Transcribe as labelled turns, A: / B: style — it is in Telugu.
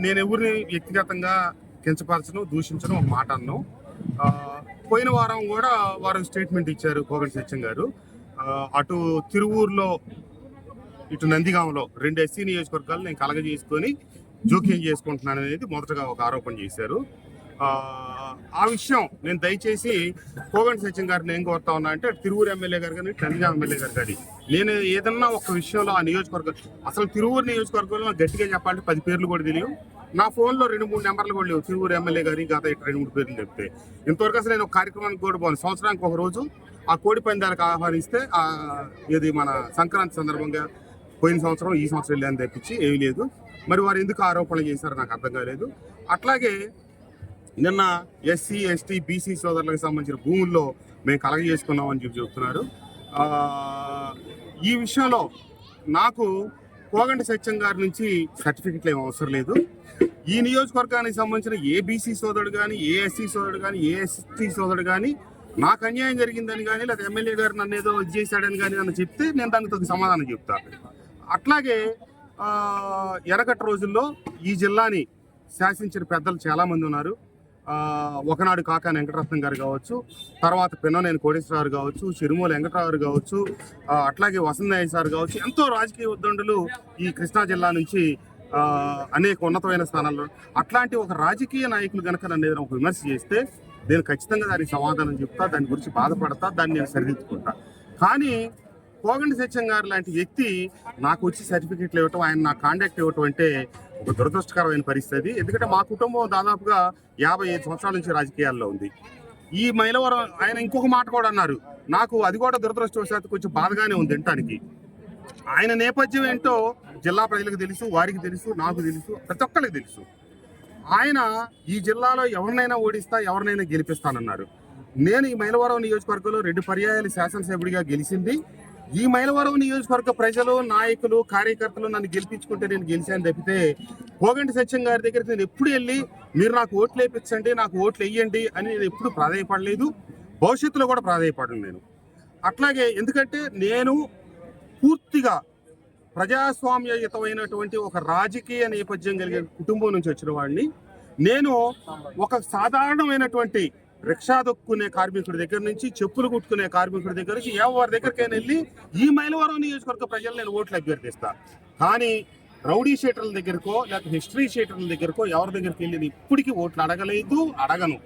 A: నేను ఎవరిని వ్యక్తిగతంగా కించపరచను, దూషించను, ఒక మాట అన్నాను. పోయిన వారం కూడా వారు స్టేట్మెంట్ ఇచ్చారు కోగంటి సత్యం గారు. అటు తిరువూరులో ఇటు నందిగామలో 2 ఎస్సీ నియోజకవర్గాలు నేను కలగజేసుకొని జోక్యం చేసుకుంటున్నాను అనేది మొదటగా ఒక ఆరోపణ చేశారు. ఆ విషయం నేను దయచేసి కోగంటి సత్యం గారిని ఏం కోరుతా ఉన్నా అంటే తిరువూరు ఎమ్మెల్యే గారు కానీ నందిగామ ఎమ్మెల్యే గారు కానీ నేను ఏదన్నా ఒక విషయంలో ఆ నియోజకవర్గం అసలు తిరువూరు నియోజకవర్గంలో గట్టిగా చెప్పాలంటే 10 పేర్లు కూడా తెలియవు. నా ఫోన్లో 2-3 నెంబర్లు కూడా లేవు తిరువూరు ఎమ్మెల్యే గారి గత 2-3 పేర్లు చెప్తే. ఇంతవరకు అసలు నేను ఒక కార్యక్రమానికి కూడా పోను. సంవత్సరానికి ఒక రోజు ఆ కోడి పందాలకు ఆహ్వానిస్తే ఇది మన సంక్రాంతి సందర్భంగా పోయిన సంవత్సరం ఈ సంవత్సరం వెళ్ళని తెప్పించి ఏమీ లేదు. మరి వారు ఎందుకు ఆరోపణలు చేశారో నాకు అర్థం కాలేదు. అట్లాగే నిన్న ఎస్సీ ఎస్టీ బీసీ సోదరులకు సంబంధించిన భూముల్లో మేము కలగజేసుకున్నామని చెప్తున్నారు. ఈ విషయంలో నాకు కోగంటి సత్యం గారి నుంచి సర్టిఫికెట్లు ఏం అవసరం లేదు. ఈ నియోజకవర్గానికి సంబంధించిన ఏ బీసీ సోదరుడు కానీ, ఏ ఎస్సీ సోదరుడు కానీ, ఏ ఎస్టీ సోదరుడు కానీ నాకు అన్యాయం జరిగిందని కానీ లేదా ఎమ్మెల్యే గారు నన్ను ఏదో చేశాడని కానీ నన్ను చెప్తే నేను దానికి సమాధానం చెప్తాను. అట్లాగే ఎరగట్ట రోజుల్లో ఈ జిల్లాని శాసించిన పెద్దలు చాలామంది ఉన్నారు. ఒకనాడు కాకాని వెంకటరత్నం గారు కావచ్చు, తర్వాత పిన్ననేని కోటేశ్వరరావు కావచ్చు, చిరుమూల వెంకటరావు కావచ్చు, అట్లాగే వసంతయ్య సార్ కావచ్చు, ఎంతో రాజకీయ ఉద్దండులు ఈ కృష్ణా జిల్లా నుంచి అనేక ఉన్నతమైన స్థానాల్లో. అట్లాంటి ఒక రాజకీయ నాయకులు కనుక నన్ను ఏదైనా ఒక విమర్శ చేస్తే నేను ఖచ్చితంగా దానికి సమాధానం చెప్తా, దాని గురించి బాధపడతా, దాన్ని నేను సరిదిద్దుకుంటా. కానీ కోగంటి సత్యం గారు లాంటి వ్యక్తి నాకు వచ్చి సర్టిఫికెట్లు ఇవ్వటం, ఆయన నాకు కాంటాక్ట్ ఇవ్వటం అంటే ఒక దురదృష్టకరమైన పరిస్థితి. ఎందుకంటే మా కుటుంబం దాదాపుగా 55 సంవత్సరాల నుంచి రాజకీయాల్లో ఉంది. ఈ మైలవరం ఆయన ఇంకొక మాట కూడా అన్నారు, నాకు అది కూడా దురదృష్టవశాత్తు కొంచెం బాధగానే ఉంది వినటానికి. ఆయన నేపథ్యం ఏంటో జిల్లా ప్రజలకు తెలుసు, వారికి తెలుసు, నాకు తెలుసు, ప్రతి ఒక్కరికి తెలుసు. ఆయన ఈ జిల్లాలో ఎవరినైనా ఓడిస్తా, ఎవరినైనా గెలిపిస్తానన్నారు. నేను ఈ మైలవరం నియోజకవర్గంలో 2 పర్యాయాలు శాసనసభ్యుడిగా గెలిచింది. ఈ మైలవరం నియోజకవర్గ ప్రజలు, నాయకులు, కార్యకర్తలు నన్ను గెలిపించుకుంటే నేను గెలిచాను తప్పితే కోగంటి సత్యం గారి దగ్గరికి నేను ఎప్పుడు వెళ్ళి మీరు నాకు ఓట్లు వేయించండి, నాకు ఓట్లు వేయండి అని నేను ఎప్పుడు ప్రాధాయపడలేదు. భవిష్యత్తులో కూడా ప్రాధాయపడను నేను. అట్లాగే ఎందుకంటే నేను పూర్తిగా ప్రజాస్వామ్యయుతమైనటువంటి ఒక రాజకీయ నేపథ్యం కలిగిన కుటుంబం నుంచి వచ్చిన వాడిని. నేను ఒక సాధారణమైనటువంటి రిక్షా దొక్కునే కార్మికుడి దగ్గర నుంచి, చెప్పులు కుట్టుకునే కార్మికుడి దగ్గర నుంచి ఎవరి దగ్గరికైనా వెళ్ళి ఈ మైలవరం నియోజకవర్గ ప్రజలు నేను ఓట్లు అభ్యర్థిస్తా. కానీ రౌడీ షీటర్ల దగ్గరకో లేకపోతే హిస్టరీ షీటర్ల దగ్గరకో ఎవరి దగ్గరికి వెళ్ళి ఇప్పటికీ ఓట్లు అడగలేదు, అడగను.